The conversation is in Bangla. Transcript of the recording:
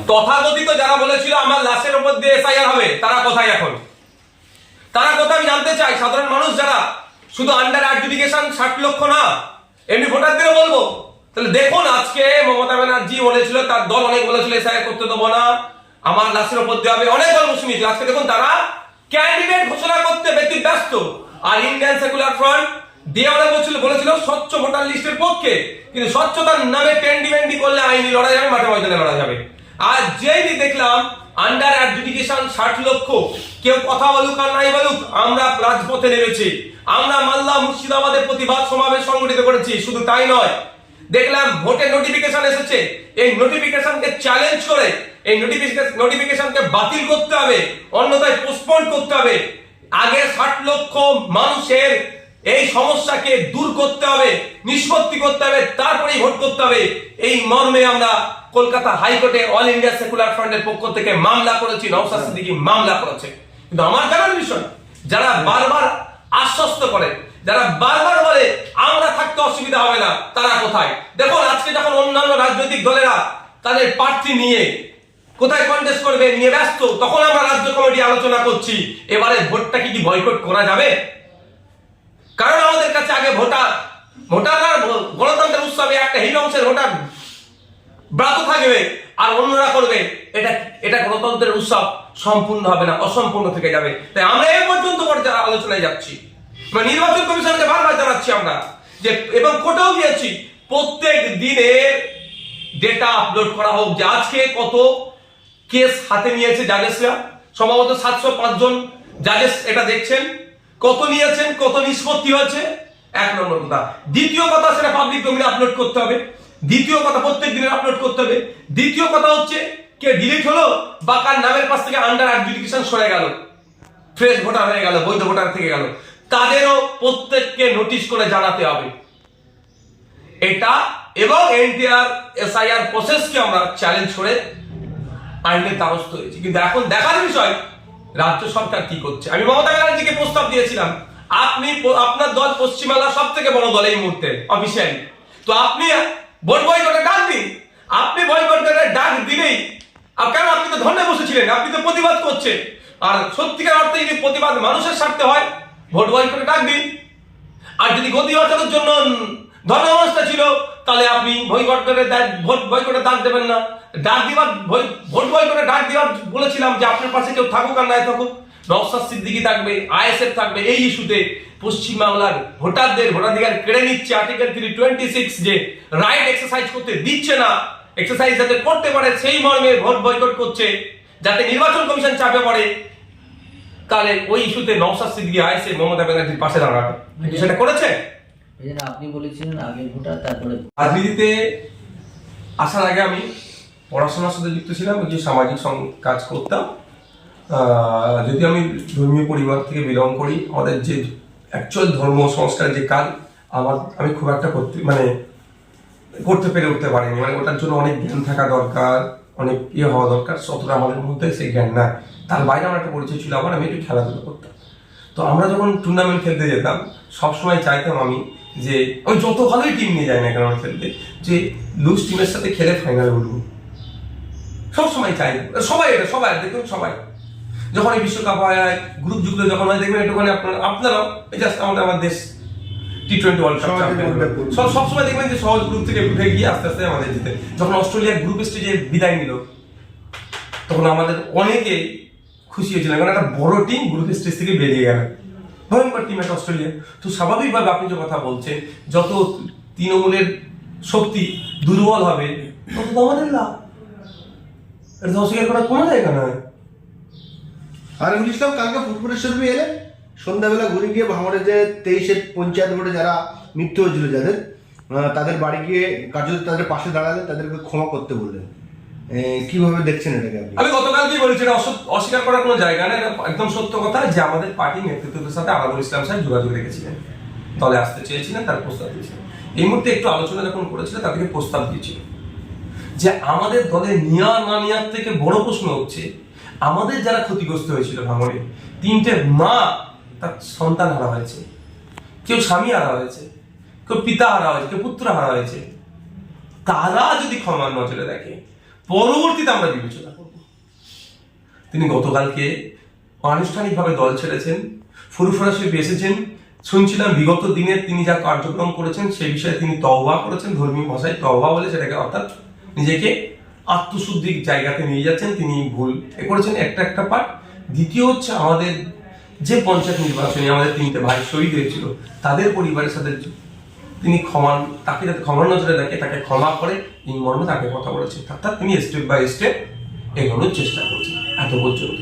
তথাকথিত যারা বলেছিল আমার লাশের উপর দিয়ে এসআইআর হবে, তারা কোথায় এখন? তারা কোথায় আমি জানতে চাই। সাধারণ মানুষ যারা, শুধু আন্ডার অ্যাডজুডিকেশন 60 লক্ষ না, এমনি ভোটারদেরও বলবো। তাহলে দেখুন, আজকে মমতা ব্যানার্জি বলেছিল, তার দল অনেক বলেছিল এসআইআর করতে দেবো না, আমার লাশের উপর দিয়ে হবে, অনেক গল্প শুনেছিল। আজকে দেখুন তারা ক্যান্ডিডেট ঘোষণা করতে ব্যক্তি ব্যস্ত। আর ইন্ডিয়ান সেকুলার ফ্রন্ট দেওয়ালে বলেছিল স্বচ্ছ ভোটার লিস্টের পক্ষে, কিন্তু স্বচ্ছতার নামে টেন্ডিমেন্ডি করলে আইনি লড়া যাবে, মাঠে ময়দানে লড়া যাবে। আর যেই দেখলাম আন্ডার অ্যাডজুডিকেশন 60 লক্ষ, কেউ কথা বলুক আর নাই বলুক, আমরা রাজপথে নেমেছি। আমরা মালদা মুর্শিদাবাদের প্রতিবাদ সমাবেশ সংগঠিত করেছি। শুধু তাই নয়, দেখলাম ভোটের নোটিফিকেশন এসেছে, এই নোটিফিকেশনকে চ্যালেঞ্জ করে এই নোটিফিকেশনকে বাতিল করতে হবে, অন্যথায় পোস্টপোন করতে হবে। আগে 60 লক্ষ মানুষের এই সমস্যাকে দূর করতে হবে, নিষ্পত্তি করতে হবে, তারপরেই ভোট করতে হবে। এই মর্মে আমরা কলকাতা হাইকোর্টে অল ইন্ডিয়া সেকুলার ফ্রন্টের পক্ষ থেকে মামলা করেছি, নওশাদ সিদ্দিকী মামলা করেছে। কিন্তু আমার জানার বিষয়, যারা বারবার আশ্বস্ত করে, যারা বারবার বলে আমরা থাকতে অসুবিধা হবে না, তারা কোথায়? দেখুন, আজকে যখন অন্যান্য রাজনৈতিক দলেরা তাদের প্রার্থী নিয়ে কোথায় কন্টেস্ট করবে নিয়ে ব্যস্ত, তখন আমরা রাজ্য কমিটি আলোচনা করছি এবারে ভোটটা কি বয়কট করা যাবে। কারণ আমাদের কাছে আগে ভোটাররা গণতন্ত্রের উৎসবে একটা হিট অংশের ভোটার ব্রাত থাকবে আর অন্যরা করবে, এটা গণতন্ত্রের উৎসব সম্পূর্ণ হবে না, অসম্পূর্ণ থেকে যাবে। তাই আমরা এই পর্যন্ত পর্যায়ে আলোচনায় যাচ্ছি, নির্বাচন কমিশনকে বারবার জানাচ্ছি আমরা যে, এবং কোর্টেও গিয়েছি, প্রত্যেক দিনের ডেটা আপলোড করা হোক যে আজকে কত কেস হাতে নিয়েছে জাজেসরা। সম্ভবত 705 জন জাজেস এটা দেখছেন, কত নিয়েছেন, কত নিষ্পত্তি হয়েছে, এক নম্বর কথা। দ্বিতীয় কথা, সেটা পাবলিক ডোমেইনে আপলোড করতে হবে। দ্বিতীয় কথা, প্রত্যেক দিনের আপলোড করতে হবে। দ্বিতীয় কথা হচ্ছে, কে ডিলিট হলো বা কার নামের পাশ থেকে আন্ডার অ্যাডজুডিকেশন সরে গেল, ফ্রেশ ভোটার হয়ে গেল, বৈধ ভোটার থেকে গেল, তাদেরও প্রত্যেককে নোটিশ করে জানাতে হবে এটা। এবং এনটিআর এসআইআর প্রসেসকে আমরা চ্যালেঞ্জ করে আইনের দ্বারস্থ হয়েছি। কিন্তু এখন দেখার বিষয় রাজ্য সরকার কি করছে। আমি মমতা ব্যানার্জিকে প্রস্তাব দিয়েছিলাম, আপনার দল পশ্চিমবাংলার সব থেকে বড় দল এই মুহূর্তে অফিসিয়ালি, তো আপনি ভোট বয়কটে ডাক দিন। আপনি বয়কটের ডাক দিলেই, কেন আপনি তো ধর্ণায় বসেছিলেন, আপনি তো প্রতিবাদ করছেন। আর সত্যিকার অর্থে যদি প্রতিবাদ মানুষের স্বার্থে হয়, ভোট বয়কটে ডাক দিন। আর যদি গতি বাঁচানোর জন্য ধর্ণা অবস্থা ছিল, তাহলে আপনি ভোট বয়কটে ডাক দেবেন না। ভোট বয়কটে ডাক দেওয়ার বলেছিলাম যে আপনার পাশে কেউ থাকুক আর নাই থাকুক, নওশাদ সিদ্দিকী থাকবে, আইএসএফ থাকবে। এই ইস্যুতে পশ্চিমবাংলার ভোটাধিকার কেড়ে নিচ্ছে আর্টিকেল 326, যে রাইট এক্সারসাইজ করতে দিচ্ছে না, এক্সারসাইজ যাতে করতে পারে সেই মর্মে ভোট বয়কট করছে, যাতে নির্বাচন কমিশন চাপে পড়ে। তাহলে ওই ইস্যুতে নওশাদ সিদ্দিকী, আইএসএফ, মমতা ব্যানার্জির পাশে দাঁড়াবে, কিন্তু সেটা করেছে। আপনি বলেছিলেন আগে ভোটার, তারপরে রাজনীতিতে আসার আগে আমি পড়াশোনার সাথে যুক্ত ছিলাম, যে সামাজিক কাজ করতাম। যদি আমি ধর্মীয় পরিবার থেকে বিলং করি, আমাদের যে অ্যাকচুয়াল ধর্ম সংস্কার যে কাজ আমি খুব একটা করতে পেরে উঠতে পারিনি। ওটার জন্য অনেক জ্ঞান থাকা দরকার, অনেক হওয়া দরকার, অতটা আমাদের মধ্যে সেই জ্ঞান নাই। তার বাইরে আমার একটা পরিচয় ছিল, আমি একটু খেলাধুলা করতাম। তো আমরা যখন টুর্নামেন্ট খেলতে যেতাম, সবসময় চাইতাম আমি যে আমি যত ভালোই টিম নিয়ে যাই না কেন আমার খেলতে, যে লুজ টিমের সাথে খেলে ফাইনালে উঠবো। সবসময় চাই, সবাই দেখুন, সবাই যখন এই বিশ্বকাপ হয়, গ্রুপ যুক্ত যখন হয়, দেখবেন একটুখানি আপনারাও জাস্ট আমার দেশ T20 ওয়ার্ল্ড কাপ সবসময় দেখবেন যে সহজ গ্রুপ থেকে উঠে গিয়ে আস্তে আস্তে আমাদের জিতে। যখন অস্ট্রেলিয়ার গ্রুপ স্টেজে বিদায় নিল, তখন আমাদের অনেকে খুশি হয়েছিল, কারণ একটা বড় টিম গ্রুপ স্টেজ থেকে বেরিয়ে গেল, ভয়ঙ্কর টিম একটা অস্ট্রেলিয়া। তো স্বাভাবিকভাবে আপনি যে কথা বলছেন, যত তৃণমূলের শক্তি দুর্বল হবে, তত তো আমাদের লাভ। এটা অস্বীকার করার কোনো জায়গা নয়। আর ইসলাম কালকে ফুটবলেশ্বর এলেন, সন্ধ্যাবেলা ঘুরে গিয়ে ভাঙড়ে যে 23-এর পঞ্চায়েত ভোটে যারা মৃত্যু হয়েছিল তাদের বাড়ি গিয়ে কার্যত তাদের পাশে দাঁড়ালেন, তাদেরকে ক্ষমা করতে বললেন। কিভাবে দেখছেন এটাকে আপনি? আমি গতকালকেই বলেছি, এটা অস্বীকার করার কোনো জায়গা নেই, একদম সত্য কথা যে আমাদের পার্টি নেতৃত্বের সাথে আলাদুল ইসলাম সাহেব যোগাযোগ রেখেছিলেন, দলে আসতে চেয়েছিলেন, তার প্রস্তাব দিয়েছিলেন। এই মুহূর্তে একটু আলোচনা যখন করেছিলেন, তাদেরকে প্রস্তাব দিয়েছিল যে আমাদের দলে নেওয়া না নেওয়ার থেকে বড় প্রশ্ন হচ্ছে, আমাদের যারা ক্ষতিগ্রস্ত হয়েছিল ভাঙড়ে, 3টে মা তার সন্তান হারা হয়েছে, কেউ স্বামী হারা হয়েছে, কেউ পিতা হারা হয়েছে, কেউ পুত্র হারা হয়েছে, তারা যদি ক্ষমার নজরে দেখে, পরবর্তীতে আমরা বিবেচনা করব। তিনি গতকালকে আনুষ্ঠানিকভাবে দল ছেড়েছেন, ফুরফুরা শরীফ এসেছেন। শুনছিলাম বিগত দিনের তিনি যা কার্যক্রম করেছেন সে বিষয়ে তিনি তওবা করেছেন, ধর্মীয় ভাষায় তওবা বলে সেটাকে, অর্থাৎ নিজেকে আত্মশুদ্ধির জায়গাতে নিয়ে যাচ্ছেন। তিনি ভুল করেছেন একটা পার্ট। দ্বিতীয় হচ্ছে আমাদের যে পঞ্চায়েত নির্বাচনে আমাদের 3টে ভাই শহীদ হয়েছিল তাদের পরিবারের সাথে তিনি তাকে যাতে ক্ষমার নজরে দেখে, তাকে ক্ষমা করে এই মর্মে তাকে কথা বলেছেন। অর্থাৎ তিনি স্টেপ বাই স্টেপ এগোনোর চেষ্টা করছেন এত পর্যন্ত।